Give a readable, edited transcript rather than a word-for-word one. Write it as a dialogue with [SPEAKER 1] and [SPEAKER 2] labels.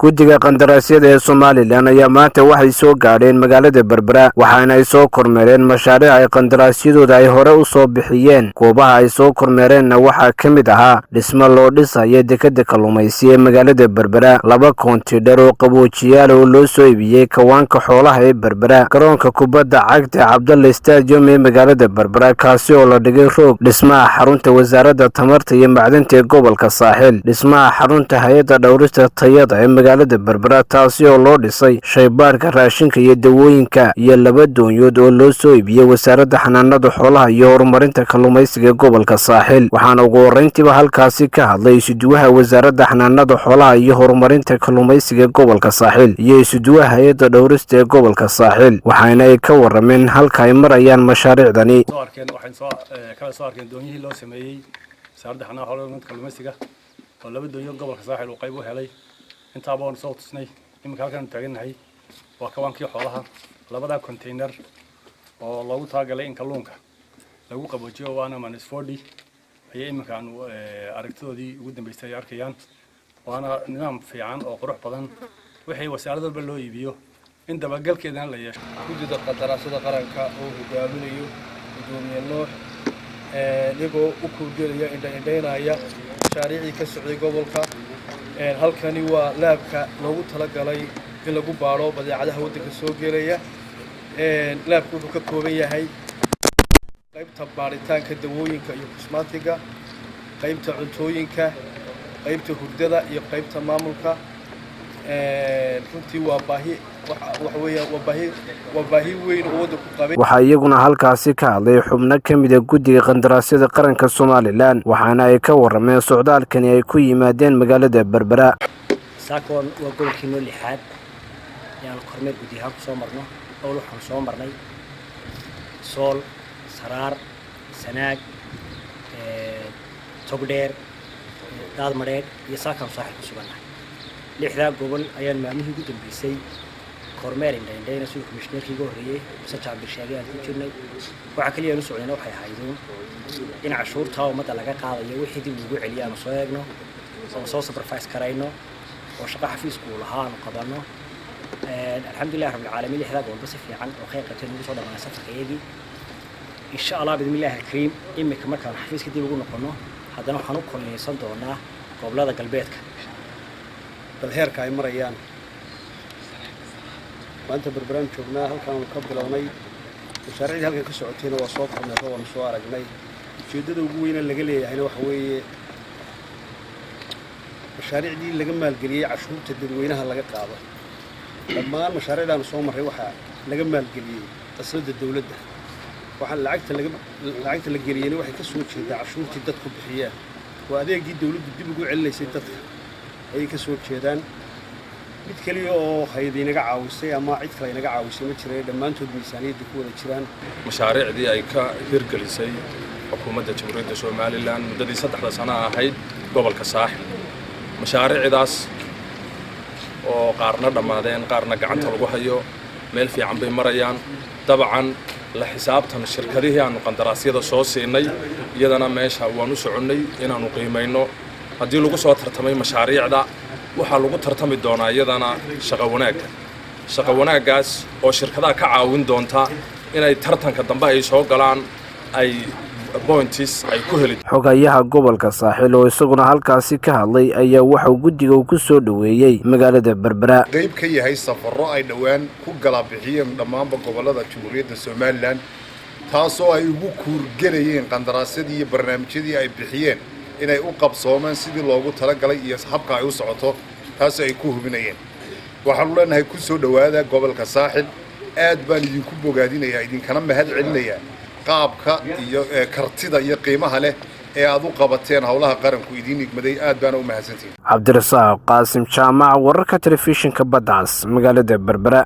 [SPEAKER 1] guddiga qandaraasyada ee Somaliland ayaa maanta waxay soo gaadheen magaalada Berbera waxaana ay soo kormeereen mashaariic ay qandaraasyadooda ay hore u soo bixiyeen. Goobaha ay soo kormeereenna waxaa ka mid ahaa dhismo loo dhisayo dekedda kalluumaysiga ee magaalada Berbera, 2 koontiinar oo qaboojiyaal oo loo soo iibiyey kawaanka xoolaha ee Berbera, garoonka kubadda cagta Cabdulla Stadium ee magaalada Berbera kaasi oo la dhigay roog, dhismaha xarunta wasaaradda tamarta iyo macdanta ee gobolka Saaxil, dhismaha xarunta hay'adda dhawrista tayada ee magaalada Berbera taasi oo loo dhisay shaybaarka raashinka iyo dawooyinka, iyo 2 doonyood oo loo soo iibiyey wasaaradda xanaanada xoolaha iyo horumarinta kalluumaysiga ee gobolka Saaxil. Waxaana ugu horreyntiiba halkaasi ka hadlay isuduwaha wasaaradda xanaanada xoolaha iyo horumarinta kalluumaysiga ee gobolka Saaxil iyo isuduwaha hay'adda dhawrista ee gobolka Saaxil, waxaana ay ka warameen halka ay marayaan mashaariicdani.
[SPEAKER 2] kala soo arkeen doonyihii loo sameeyay wasaaradda xanaanada xoolaha iyo kalluumaysiga oo 2 doonyood gobolka Saaxil uu qayb u helay. intaaba waan soo tusnay iminka halkan taaganahay waa kawaankii xoolaha, 2 koontiinar oo loogu talagalay in kalluunka lagu qaboojiyo waana -40 ayay iminka aragtidoodii ugu dambeysay ay arkayaan. waana nidaam fiican oo qurux badan wixii wasaaradda walba loo iibiyo in dabagalkeedana la yeesho.
[SPEAKER 3] guddiga qandaraasyada qaranka oo hogaaminayo gudoomiye Nuux iyagoo u kuurgelaya indhaynaya mashaariicii ka socday gobolka. halkani waa laabka loogu talagalay in lagu baaro badeecadaha waddanka soo gelaya. laabku wuxuu ka kooban yahay qaybta baaritaanka dawooyinka iyo cosmetiga, qaybta cuntooyinka, qaybta hurdada iyo qaybta maamulka. runtii waa baahi weyn oo waddanku qabay.
[SPEAKER 1] waxaa iyaguna halkaasi ka hadlay xubno ka mid ah guddiga qandaraasyada qaranka Somaliland, waxaana ay ka warameen socdaalkani ay ku yimaadeen magaalada Berbera.
[SPEAKER 4] saakoon waa gobolkiina 6aad yaan kormeer guddiyaha ku soo marno oo waxaan soo marnay Sool, Saraar, Sanaag, Togdheer, Daadmareed iyo Saakan Saaxil ku suganahay. 6 gobol ayaan maalmihii ugu dambeysay kormeer indhaynayna sida komishineerkii ugu horreeyay Sajac Birshaadi aan ku jirnay. waxa kaliya aanu socdayna waxay ahaydeen in cashuurta ummadda laga qaadayo wixii dib ugu celiyo aan soo eegno oo soo supervise karayno oo shaqo xafiisku u lahaa aan qabanno. alxamdulillah rabbil caalamiin 6 gobol si fiican oo qayb qatay ugu soo dhamaan safarkeedii insha Allah bidmillahi kariim. imika markaan xafiiska dib ugu noqono haddana waxaan u kulmeysan doonaa gobolada galbeedka
[SPEAKER 3] bal heerka ay marayaan. maanta Berberaan joognaa halkaan ka bilownay mashaariicda halkan ka socotayna waa soo kormeerno waan soo aragnay. ujeedada ugu weyn ee laga leeyahayna waxa weeye mashaariicdii laga maalgeliyay cashuurta dadweynaha laga qaado. dhammaan mashaariicdan soo maray waxa laga maalgeliyay qasnada dawladda. waxa lacagta la geliyay waxay ka soo jeedaa cashuurtii dadku bixiyaan. waa adeegii dawladdu dib ugu celinaysay dadka ay ka soo jeedaan. mid kaliya oo hay'ad inaga caawisay ama cid kale inaga caawisay ma jiray, dhammaantood miisaaniyadda ku wada jiraan.
[SPEAKER 5] mashaariicdii ay ka hirgelisay xukuumadda Jamhuuriyadda Somaliland muddadii 3 sano ahayd gobolka Saaxil. mashaariicdaas oo qaarna dhamaadeen qaarna gacanta lagu hayo meel fiican bay marayaan. dabcan la xisaabtan shirkadihii aanu qandaraasyada soo siinay iyadana meesha waan u soconnay inaanu qiimayno haddii lagu soo tartamay mashaariicda waxaa lagu tartami doonaa iyadana shaqo wanaaggaas oo shirkadaha ka caawin doonta inay tartanka dambe ay soo galaan ay points ay ku heli.
[SPEAKER 1] xogayaha gobolka Saaxil oo isaguna halkaasi ka hadlay ayaa waxa uu guddiga ku soo dhaweeyay magaalada Berbera.
[SPEAKER 6] qayb ka yahay safarro ay dhawaan ku gala bixiyeen dhammaanba gobolada Jamhuuriyadda Somaliland taasoo ay ugu kuurgelayeen qandaraasyadii iyo barnaamijyadii ay bixiyeen inay u qabsoomaan sidii loogu talagalay iyo habka ay u socoto taas ay ku hubinayeen. waxaan leenahay ku soo dhawaada gobolka Saaxil. aad baan idinku bogaadinayaa idinkana mahad celinayaa qaabka iyo kartida iyo qiimaha leh ee aad u qabateen hawlaha qaranku idin igmaday. aad baan u mahadsantihiin.
[SPEAKER 1] Cabdirasaaq Qaasim Jaamac, wararka telefishinka Badda Cas, magaalada Berbera.